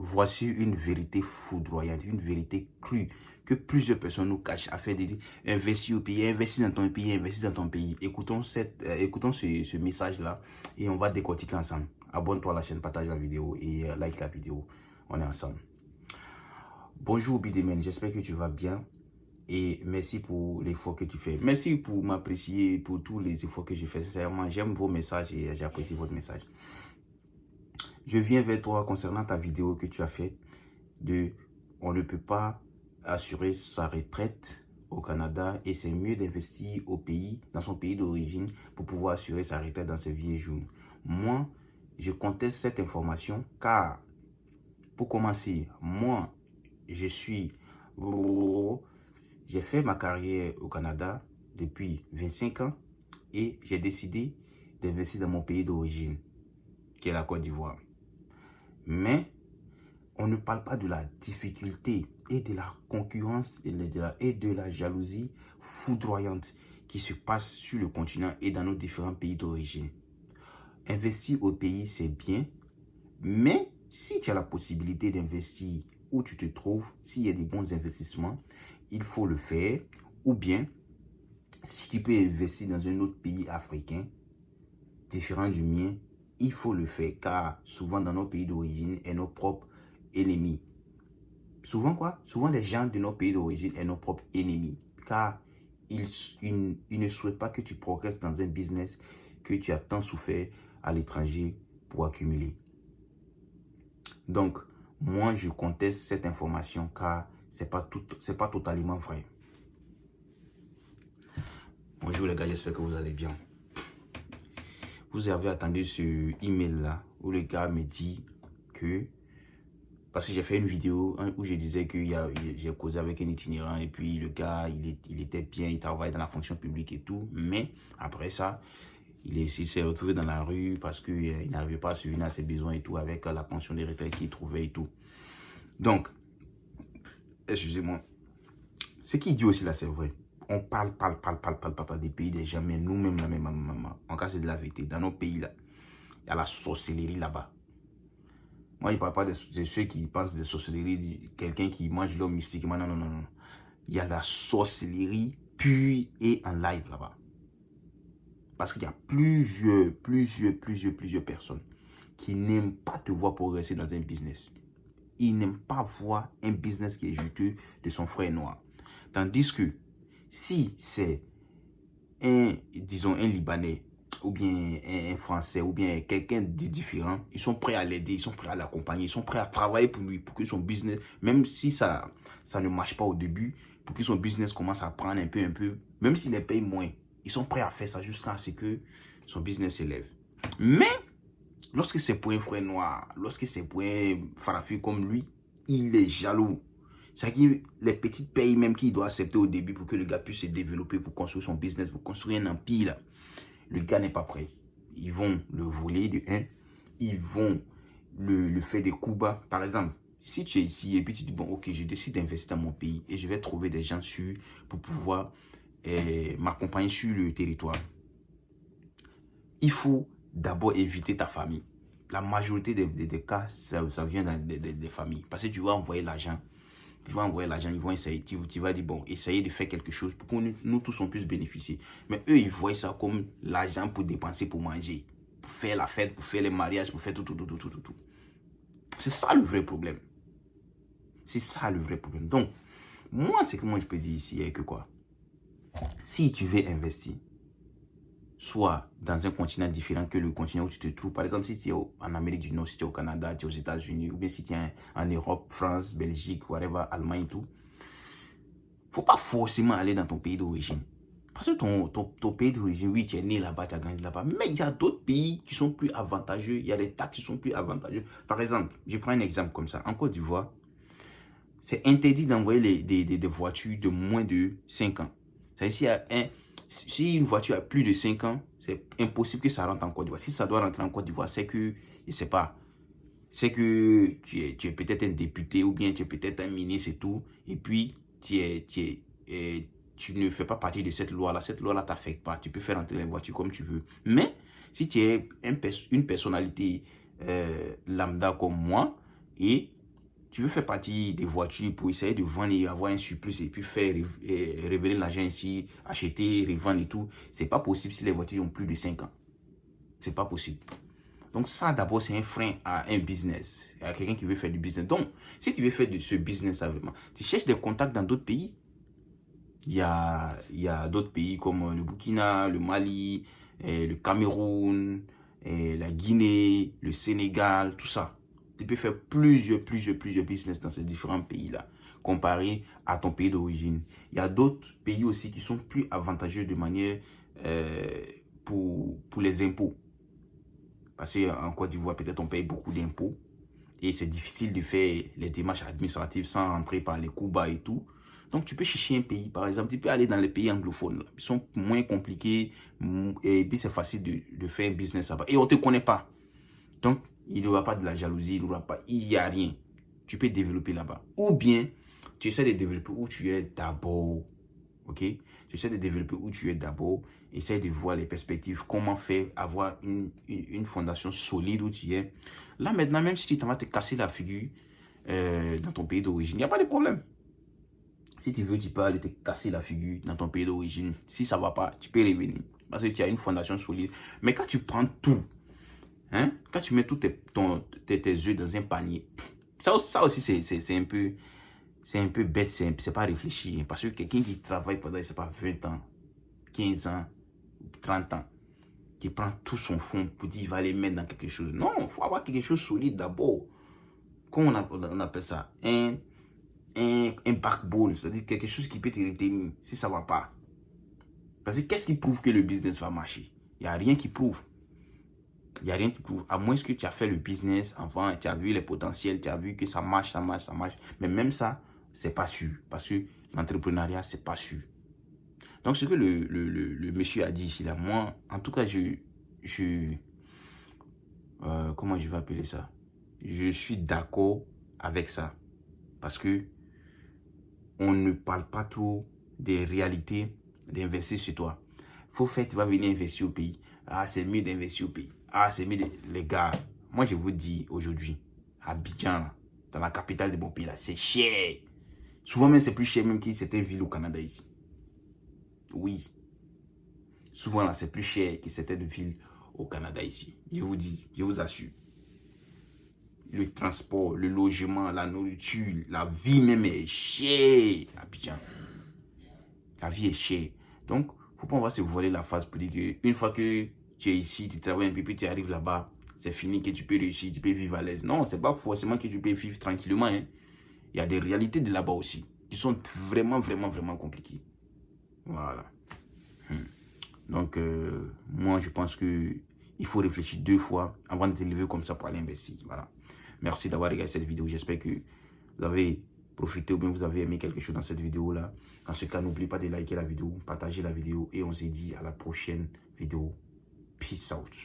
Voici une vérité foudroyante, une vérité crue que plusieurs personnes nous cachent afin de dire investis au pays, investis dans ton pays, investis dans ton pays. Écoutons ce message-là et on va décortiquer ensemble. Abonne-toi à la chaîne, partage la vidéo et like la vidéo. On est ensemble. Bonjour Bidemen, j'espère que tu vas bien et merci pour l'effort que tu fais. Merci pour m'apprécier, pour tous les efforts que je fais. Sincèrement, j'aime vos messages et j'apprécie votre message. Je viens vers toi concernant ta vidéo que tu as faite de « On ne peut pas assurer sa retraite au Canada et c'est mieux d'investir au pays, dans son pays d'origine pour pouvoir assurer sa retraite dans ses vieux jours. » Moi, je conteste cette information car, pour commencer, moi, j'ai fait ma carrière au Canada depuis 25 ans et j'ai décidé d'investir dans mon pays d'origine, qui est la Côte d'Ivoire. Mais on ne parle pas de la difficulté et de la concurrence et de la jalousie foudroyante qui se passe sur le continent et dans nos différents pays d'origine. Investir au pays, c'est bien, mais si tu as la possibilité d'investir où tu te trouves, s'il y a des bons investissements, il faut le faire. Ou bien, si tu peux investir dans un autre pays africain, différent du mien, il faut le faire, car souvent dans nos pays d'origine et nos propres ennemis. Souvent quoi? Souvent les gens de nos pays d'origine et nos propres ennemis, car ils ne souhaitent pas que tu progresses dans un business que tu as tant souffert à l'étranger pour accumuler. Donc, moi je conteste cette information car c'est pas totalement vrai. Bonjour les gars, j'espère que vous allez bien. Vous avez attendu ce email là où le gars me dit que, parce que j'ai fait une vidéo où je disais que j'ai causé avec un itinérant et puis le gars il était bien, il travaillait dans la fonction publique et tout, mais après ça il s'est retrouvé dans la rue parce qu'il n'arrivait pas à subvenir à ses besoins et tout avec la pension des retraites qu'il trouvait et tout. Donc, excusez-moi, ce qu'il dit aussi là c'est vrai. On parle des pays des gens, mais nous-mêmes, en cas c'est de la vérité. Dans nos pays là, il y a la sorcellerie là-bas. Moi, je ne parle pas de ceux qui pensent de sorcellerie, quelqu'un qui mange l'homme mystiquement. Non, non, non, non. Il y a la sorcellerie pure et en live là-bas. Parce qu'il y a plusieurs personnes qui n'aiment pas te voir progresser dans un business. Ils n'aiment pas voir un business qui est juteux de son frère noir. Tandis que si c'est disons un Libanais, ou bien un Français, ou bien quelqu'un de différent, ils sont prêts à l'aider, ils sont prêts à l'accompagner, ils sont prêts à travailler pour lui, pour que son business, même si ça ne marche pas au début, pour que son business commence à prendre un peu, même s'il les paye moins, ils sont prêts à faire ça jusqu'à ce que son business s'élève. Mais, lorsque c'est pour un frère noir, lorsque c'est pour un farafi comme lui, il est jaloux. C'est-à-dire les petites payes même qu'il doit accepter au début pour que le gars puisse se développer, pour construire son business, pour construire un empire là. Le gars n'est pas prêt. Ils vont le voler de 1. Ils vont le faire des coups bas. Par exemple, si tu es ici et puis tu dis, bon, ok, je décide d'investir dans mon pays et je vais trouver des gens sûrs pour pouvoir m'accompagner sur le territoire. Il faut d'abord éviter ta famille. La majorité des cas, ça vient des familles. Parce que tu vas envoyer l'argent. Ils vont essayer, tu vas dire, bon, essayer de faire quelque chose pour que nous tous on puisse bénéficier. Mais eux, ils voient ça comme l'argent pour dépenser, pour manger, pour faire la fête, pour faire les mariages, pour faire tout. C'est ça le vrai problème. C'est ça le vrai problème. Donc, moi, ce que moi je peux dire ici est que quoi? Si tu veux investir, soit dans un continent différent que le continent où tu te trouves. Par exemple, si tu es en Amérique du Nord, si tu es au Canada, tu es aux États-Unis, ou bien si tu es en Europe, France, Belgique, whatever, Allemagne et tout. Faut pas forcément aller dans ton pays d'origine. Parce que ton pays d'origine, oui, tu es né là-bas, tu as grandi là-bas. Mais il y a d'autres pays qui sont plus avantageux. Il y a des taxes qui sont plus avantageux. Par exemple, je prends un exemple comme ça. En Côte d'Ivoire, c'est interdit d'envoyer des voitures de moins de 5 ans. C'est-à-dire, si une voiture a plus de 5 ans, c'est impossible que ça rentre en Côte d'Ivoire. Si ça doit rentrer en Côte d'Ivoire, c'est que, je ne sais pas, c'est que tu es peut-être un député ou bien tu es peut-être un ministre et tout. Et puis, tu ne fais pas partie de cette loi-là. Cette loi-là ne t'affecte pas. Tu peux faire rentrer les voitures comme tu veux. Mais, si tu es une personnalité lambda comme moi et tu veux faire partie des voitures pour essayer de vendre et avoir un surplus et puis faire révéler l'argent ici, acheter, revendre et tout. C'est pas possible si les voitures ont plus de 5 ans. C'est pas possible. Donc ça d'abord c'est un frein à un business, à quelqu'un qui veut faire du business. Donc si tu veux faire de ce business vraiment, tu cherches des contacts dans d'autres pays. Il y a d'autres pays comme le Burkina, le Mali, le Cameroun, la Guinée, le Sénégal, tout ça. Tu peux faire plusieurs business dans ces différents pays-là, comparé à ton pays d'origine. Il y a d'autres pays aussi qui sont plus avantageux de manière pour les impôts. Parce qu'en Côte d'Ivoire, peut-être on paye beaucoup d'impôts et c'est difficile de faire les démarches administratives sans rentrer par les coups bas et tout. Donc, tu peux chercher un pays, par exemple, tu peux aller dans les pays anglophones. Là. Ils sont moins compliqués et puis c'est facile de faire un business là-bas. Et on ne te connaît pas. Donc, il n'y aura pas de la jalousie, il n'y a rien. Tu peux développer là-bas. Ou bien, tu essaies de développer où tu es d'abord. Ok? Tu essaies de développer où tu es d'abord. Essaie de voir les perspectives, comment faire, avoir une fondation solide où tu es. Là, maintenant, même si tu vas te casser la figure dans ton pays d'origine, il n'y a pas de problème. Si tu veux, tu peux aller te casser la figure dans ton pays d'origine. Si ça ne va pas, tu peux revenir. Parce que tu as une fondation solide. Mais quand tu prends tout, hein, quand tu mets tous tes œufs dans un panier, ça aussi, c'est un peu bête, c'est pas réfléchi. Parce que quelqu'un qui travaille pendant, je sais pas, 20 ans, 15 ans, 30 ans, qui prend tout son fonds pour dire qu'il va les mettre dans quelque chose. Non, il faut avoir quelque chose de solide d'abord. Comment on appelle ça? Un backbone, c'est-à-dire quelque chose qui peut te retenir si ça ne va pas. Parce que qu'est-ce qui prouve que le business va marcher? Il n'y a rien qui prouve. Il n'y a rien qui prouve. À moins que tu as fait le business avant, tu as vu les potentiels, tu as vu que ça marche. Mais même ça, c'est pas sûr. Parce que l'entrepreneuriat, c'est pas sûr. Donc, ce que le monsieur a dit ici, là, moi, en tout cas, comment je vais appeler ça? Je suis d'accord avec ça. Parce que on ne parle pas trop des réalités d'investir chez toi. Faut faire, tu vas venir investir au pays. Ah, c'est mieux d'investir au pays. Ah, c'est mieux les gars. Moi, je vous dis aujourd'hui, à Abidjan, là, dans la capitale de mon pays, là, c'est cher. Souvent même, c'est plus cher même que certaines villes au Canada ici. Oui. Souvent, là, c'est plus cher que certaines villes au Canada ici. Je vous dis, je vous assure. Le transport, le logement, la nourriture, la vie même est chère à Abidjan. La vie est chère. Donc, il ne faut pas se voiler la face pour dire qu'une fois que tu es ici, tu travailles un peu, puis tu arrives là-bas, c'est fini que tu peux réussir, tu peux vivre à l'aise. Non, ce n'est pas forcément que tu peux vivre tranquillement. Hein. Il y a des réalités de là-bas aussi qui sont vraiment compliquées. Voilà. Donc, moi, je pense qu'il faut réfléchir 2 fois avant de te lever comme ça pour aller investir. Voilà. Merci d'avoir regardé cette vidéo. J'espère que vous avez profité ou bien vous avez aimé quelque chose dans cette vidéo-là. Dans ce cas, n'oubliez pas de liker la vidéo, partager la vidéo et on se dit à la prochaine vidéo. Peace out.